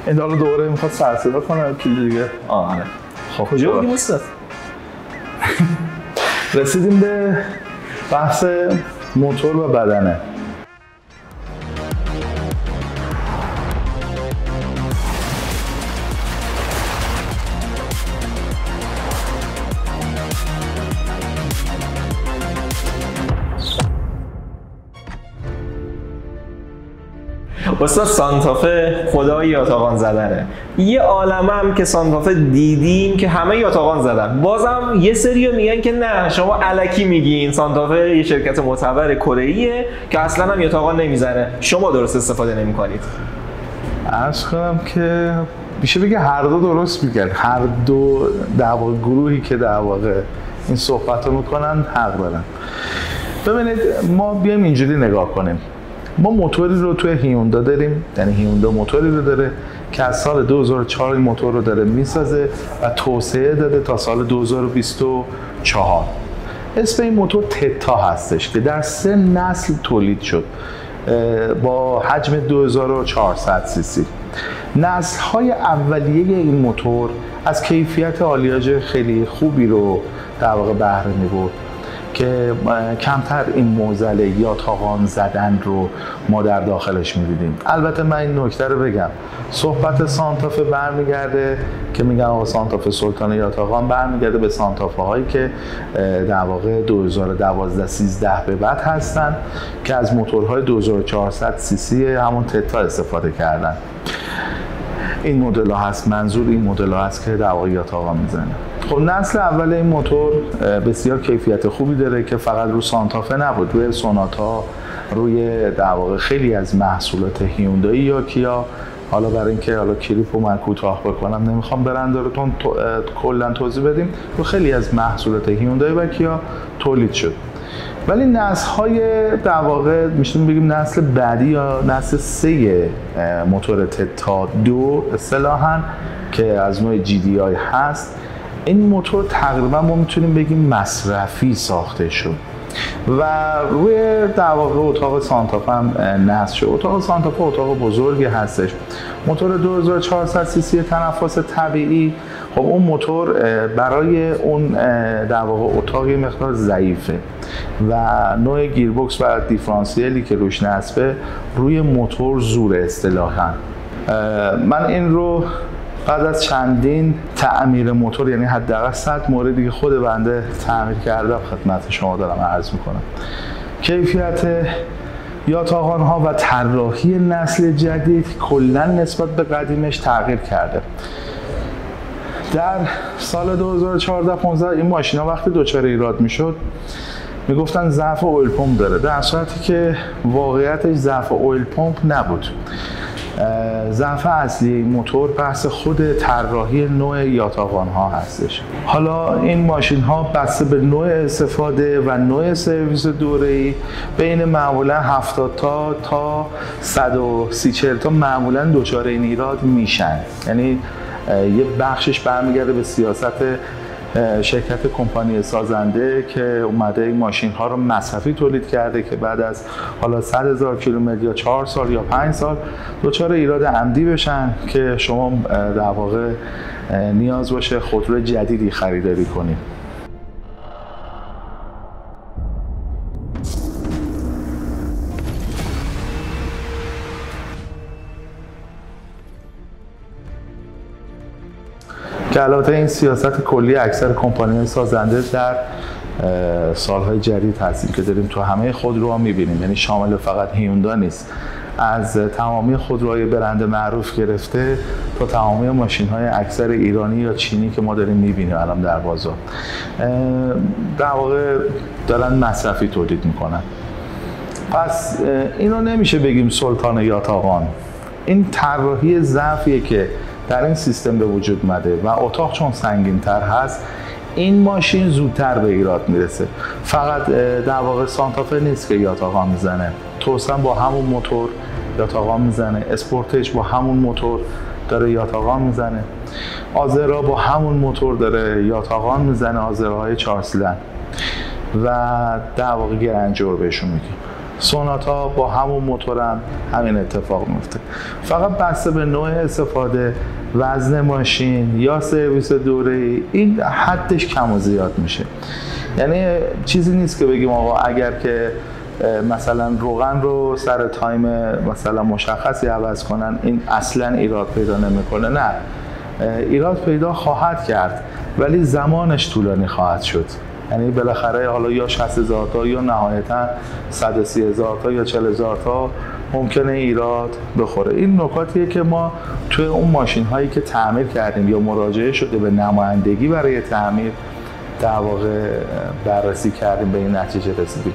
این حالا دوباره میخواد سر صدا کنه دیگه. آره. خب کجا بودیم استاد؟ رسیدیم به بحث موتور و بدنه. استاد سانتافه خدای یاتاقان زدنه. یه عالمه هم که سانتافه دیدیم که همه یاتاقان زدن. بازم یه سری میگن که نه شما الکی میگین، سانتافه یه شرکت معتبر کره‌ایه که اصلا هم یاتاقان نمیزنه. شما درست استفاده نمی‌کنید. عرض کنم که میشه بگه هر دو درست میگن. هر دو در واقع گروهی که در واقع این صحبت رو میکنن حق دارن. ببینید ما بیایم اینجوری نگاه کنیم. ما موتوری رو توی هیوندا داریم، یعنی هیوندا موتوری رو داره که از سال 2004 این موتور رو داره میسازه و توسعه داده تا سال 2024. اسم این موتور تتا هستش که در 3 نسل تولید شد با حجم 2400 سی سی. نسل‌های اولیه این موتور از کیفیت آلیاژ خیلی خوبی رو در واقع بهره می‌برد که کمتر این معضله یاتاقان زدن رو ما در داخلش می‌دیدیم. البته من این نکته رو بگم، صحبت سانتافه برمیگرده که میگن آقا سانتافه سلطان یاتاقان، برمیگرده به سانتافه هایی که در واقع 2012 13 به بعد هستن که از موتورهای 2400 سی سی همون تتا استفاده کردن. این مدل ها هست، منظور این مدل ها هست که در واقع یاتاقان میزنه. خب نسل اول این موتور بسیار کیفیت خوبی داره که فقط رو سانتافه نبود، روی سوناتا، روی در واقع خیلی از محصولات هیوندای یا کیا. حالا برای اینکه حالا کلیپ رو من کوتاه بکنم، نمیخوام برند رو کلا توضیح بدیم، رو خیلی از محصولات هیوندای و کیا تولید شد. ولی نسل‌های در واقع میشون بگیم نسل بعدی یا نسل 3 موتور تتا 2 اصطلاحاً که از نوع GDI هست، این موتور تقریبا ما میتونیم بگیم مصرفی ساخته شد و روی در واقع اتاق سانتافه هم نصب شد. اتاق سانتافه اتاق بزرگی هستش، موتور 2400 سی سی تنفس طبیعی. خب اون موتور برای اون در واقع اتاق مقدار ضعیفه و نوع گیربکس و دیفرانسیلی که روش نصبه روی موتور زور اصطلاحاً. من این رو بعد از چندین تعمیر موتور، یعنی حداقل 100 موردی که خود بنده تعمیر کردم، خدمت شما دارم عرض میکنم. کیفیت یاتاقان ها و طراحی نسل جدید کلا نسبت به قدیمش تغییر کرده. در سال 2014-15 این ماشینا وقتی دچار ایراد میشد میگفتن ضعف اویل پمپ داره، در صورتی که واقعیتش ضعف اویل پمپ نبود. ضعف اصلی موتور بحث خود طراحی نوع یاتاقان ها هستش. حالا این ماشین ها بسته به نوع استفاده و نوع سرویس دوره‌ای بین معمولا 70 تا 130-140 تا معمولا دچار این ایراد میشن. یعنی یه بخشش برمیگرده به سیاست شرکت کمپانی سازنده که اومده این ماشین ها رو مصرفی تولید کرده که بعد از حالا 100,000 کیلومتر یا 4 سال یا 5 سال دچار ایراد عمدی بشن که شما در واقع نیاز باشه خودرو جدیدی خریداری کنید. که البته این سیاست کلی اکثر کمپانی‌های سازنده در سالهای جدید هستیم که داریم تو همه خودروها می‌بینیم، یعنی شامل فقط هیوندا نیست، از تمامی خودروهای برند معروف گرفته تا تمامی ماشین‌های اکثر ایرانی یا چینی که ما داریم می‌بینیم الان در بازار، در واقع دارن مصرفی تولید می‌کنن. پس اینو نمیشه بگیم سلطان یاتاقان. این طراحی ضعفیه که در این سیستم به وجود اومده و اتاق چون سنگین‌تر هست این ماشین زودتر به ایراد میرسه. فقط در واقع سانتافه نیست که یاتاقان میزنه، توسن با همون موتور یاتاقان میزنه، اسپورتج با همون موتور داره یاتاقان میزنه، آزرا با همون موتور داره یاتاقان میزنه، آزراهای 4 سیلندر و در واقع گرنجور بهشون میگیم. سوناتا با همون موتورن همین اتفاق میفته. فقط بسته به نوع استفاده، وزن ماشین یا سرویس دوره‌ای این حدش کم و زیاد میشه. یعنی چیزی نیست که بگیم آقا اگر که مثلا روغن رو سر تایم مثلا مشخصی عوض کنن این اصلا ایراد پیدا نمیکنه. نه، ایراد پیدا خواهد کرد ولی زمانش طولانی خواهد شد. یعنی بالاخره حالا یا 60,000 تا یا نهایتا 130,000 تا یا 40,000 تا ممکنه ایراد بخوره. این نکاتیه که ما توی اون ماشین هایی که تعمیر کردیم یا مراجعه شده به نمایندگی برای تعمیر در واقع بررسی کردیم، به این نتیجه رسیدیم.